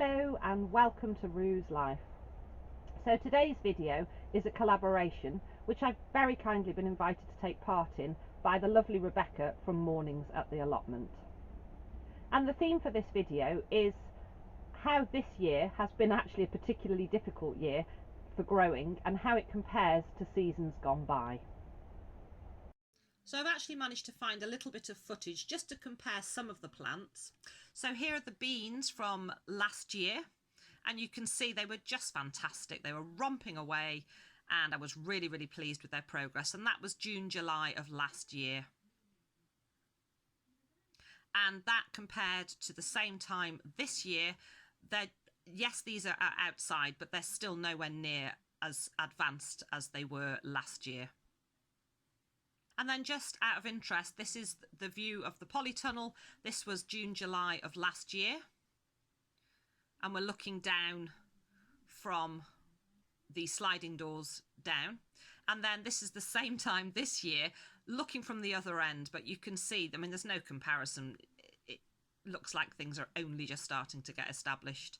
Hello and welcome to Rue's Life. So today's video is a collaboration which I've very kindly been invited to take part in by the lovely Rebecca from Mornings at the Allotment. And the theme for this video is how this year has been actually a particularly difficult year for growing and how it compares to seasons gone by. So I've actually managed to find a little bit of footage just to compare some of the plants. So here are the beans from last year, and you can see they were just fantastic. They were romping away and I was really pleased with their progress, and that was June, July of last year. And that compared to the same time this year, yes, these are outside, but they're still nowhere near as advanced as they were last year. And then just out of interest, this is the view of the polytunnel. This was June, July of last year. And we're looking down from the sliding doors down. And then this is the same time this year, looking from the other end. But you can see, I mean, there's no comparison. It looks like things are only just starting to get established.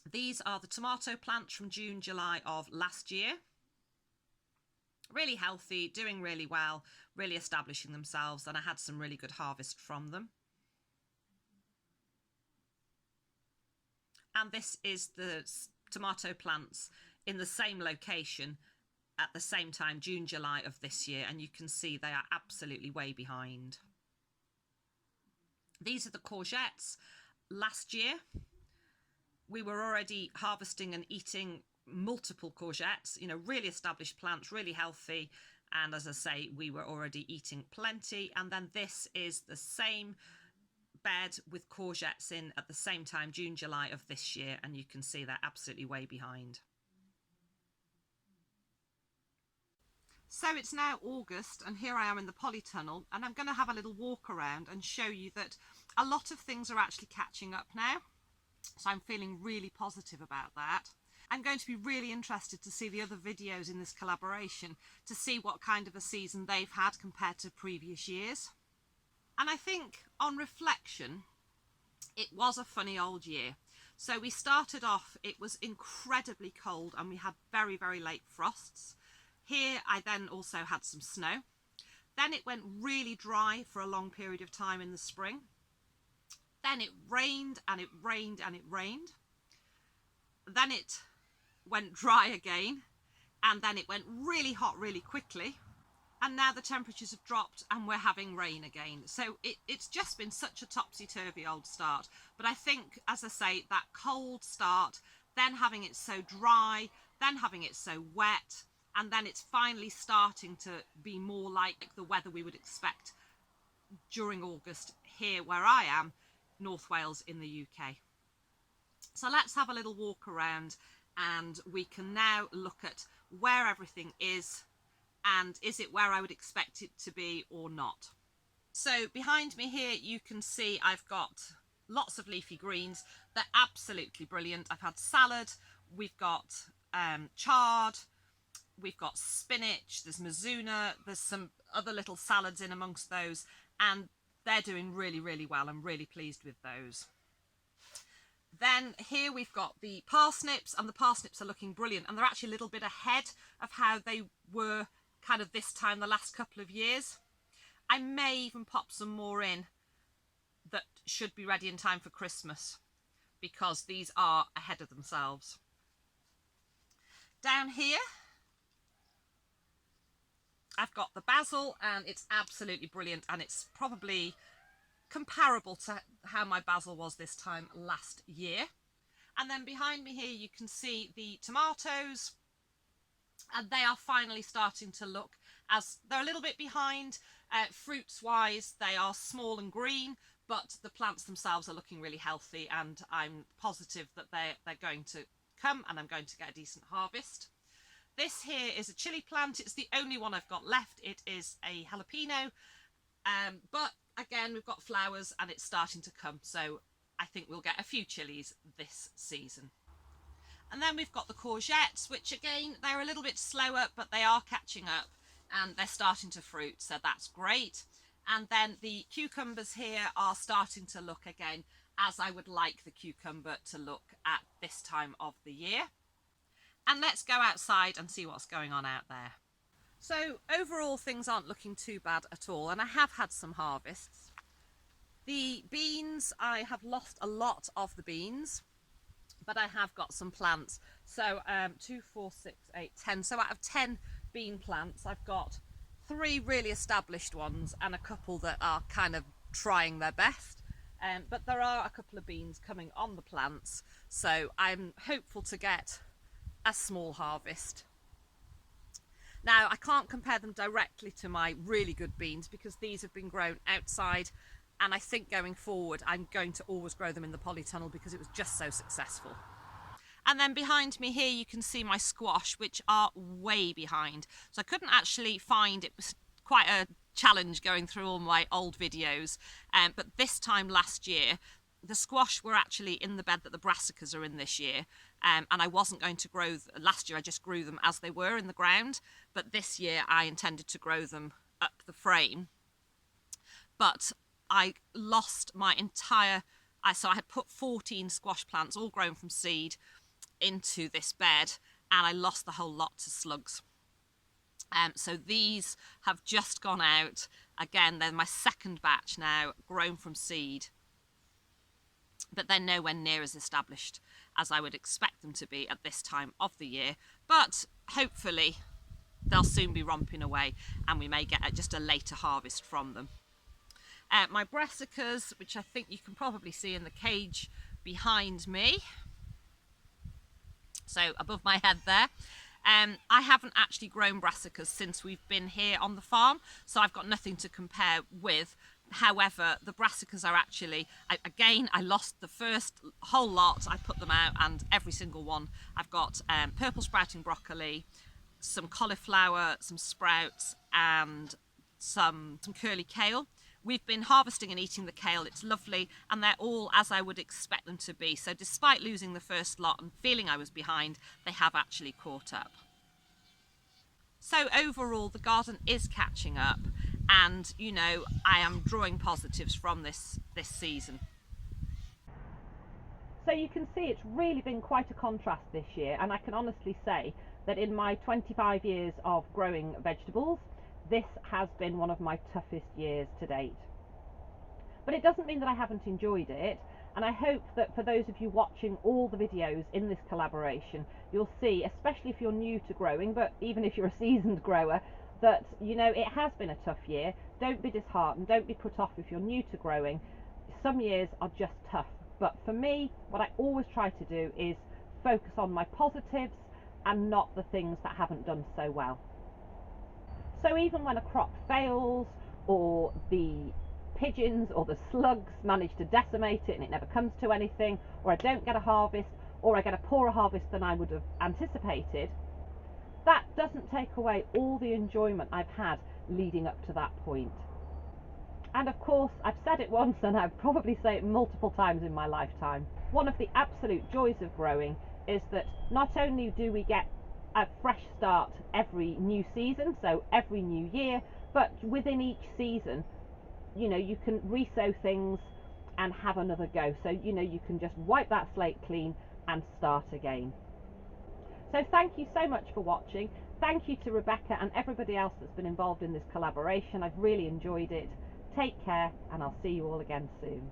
These are the tomato plants from June, July of last year. Really healthy, doing really well, really establishing themselves, and I had some really good harvest from them. And this is the tomato plants in the same location at the same time, June, July of this year, and you can see they are absolutely way behind. These are the courgettes. Last year we were already harvesting and eating multiple courgettes, you know, really established plants, really healthy, and as I say, we were already eating plenty. And then this is the same bed with courgettes in at the same time, June, July of this year, and you can see they're absolutely way behind. So it's now August and here I am in the polytunnel, and I'm going to have a little walk around and show you that a lot of things are actually catching up now, so I'm feeling really positive about that. I'm going to be really interested to see the other videos in this collaboration to see what kind of a season they've had compared to previous years. And I think on reflection, it was a funny old year. So we started off, it was incredibly cold and we had very late frosts. Here I then also had some snow. Then it went really dry for a long period of time in the spring. Then it rained and it rained and it rained. Then it went dry again, and then it went really hot really quickly, and now the temperatures have dropped and we're having rain again. So it's just been such a topsy-turvy old start. But I think, as I say, that cold start, then having it so dry, then having it so wet, and then it's finally starting to be more like the weather we would expect during August here where I am, North Wales in the UK. So let's have a little walk around and we can now look at where everything is and is it where I would expect it to be or not. So behind me here you can see I've got lots of leafy greens. They're absolutely brilliant. I've had salad, we've got chard, we've got spinach, there's mizuna, there's some other little salads in amongst those, and they're doing really well. I'm really pleased with those. Then here we've got the parsnips, and the parsnips are looking brilliant, and they're actually a little bit ahead of how they were kind of this time the last couple of years. I may even pop some more in that should be ready in time for Christmas because these are ahead of themselves. Down here I've got the basil, and it's absolutely brilliant, and it's probably comparable to how my basil was this time last year. And then behind me here you can see the tomatoes, and they are finally starting to look, as they're a little bit behind fruits wise, they are small and green, but the plants themselves are looking really healthy, and I'm positive that they're going to come and I'm going to get a decent harvest. This here is a chili plant. It's the only one I've got left. It is a jalapeno, but again we've got flowers and it's starting to come, so I think we'll get a few chilies this season. And then we've got the courgettes, which again they're a little bit slower, but they are catching up and they're starting to fruit, so that's great. And then the cucumbers here are starting to look again as I would like the cucumber to look at this time of the year. And let's go outside and see what's going on out there. So overall things aren't looking too bad at all, and I have had some harvests. The beans, I have lost a lot of the beans, but I have got some plants. So 2, 4, 6, 8, 10. So out of 10 bean plants, I've got 3 really established ones and a couple that are kind of trying their best. But there are a couple of beans coming on the plants, so I'm hopeful to get a small harvest. Now, I can't compare them directly to my really good beans because these have been grown outside, and I think going forward I'm going to always grow them in the polytunnel because it was just so successful. And then behind me here you can see my squash, which are way behind. So I couldn't actually find, it was quite a challenge going through all my old videos, but this time last year the squash were actually in the bed that the brassicas are in this year, and I wasn't going to grow last year. I just grew them as they were in the ground, but this year I intended to grow them up the frame. But I lost my entire, so I had put 14 squash plants all grown from seed into this bed, and I lost the whole lot to slugs. So these have just gone out again. They're my second batch now, grown from seed, but they're nowhere near as established as I would expect them to be at this time of the year. But hopefully they'll soon be romping away and we may get just a later harvest from them. My brassicas, which I think you can probably see in the cage behind me, so above my head there, I haven't actually grown brassicas since we've been here on the farm, so I've got nothing to compare with. However, the brassicas are actually, again, I lost the first whole lot. I put them out and every single one, I've got purple sprouting broccoli, some cauliflower, some sprouts, and some curly kale. We've been harvesting and eating the kale. It's lovely, and they're all as I would expect them to be. So despite losing the first lot and feeling I was behind, they have actually caught up. So overall, the garden is catching up, and you know, I am drawing positives from this season. So you can see it's really been quite a contrast this year, and I can honestly say that in my 25 years of growing vegetables, this has been one of my toughest years to date. But it doesn't mean that I haven't enjoyed it, and I hope that for those of you watching all the videos in this collaboration, you'll see, especially if you're new to growing, but even if you're a seasoned grower, that you know it has been a tough year. Don't be disheartened, don't be put off if you're new to growing. Some years are just tough, but for me, what I always try to do is focus on my positives and not the things that haven't done so well. So even when a crop fails, or the pigeons or the slugs manage to decimate it and it never comes to anything, or I don't get a harvest, or I get a poorer harvest than I would have anticipated, that doesn't take away all the enjoyment I've had leading up to that point. And of course, I've said it once and I'll probably say it multiple times in my lifetime, one of the absolute joys of growing is that not only do we get a fresh start every new season, so every new year, but within each season, you know, you can re-sow things and have another go. So, you know, you can just wipe that slate clean and start again. So thank you so much for watching. Thank you to Rebecca and everybody else that's been involved in this collaboration. I've really enjoyed it. Take care, and I'll see you all again soon.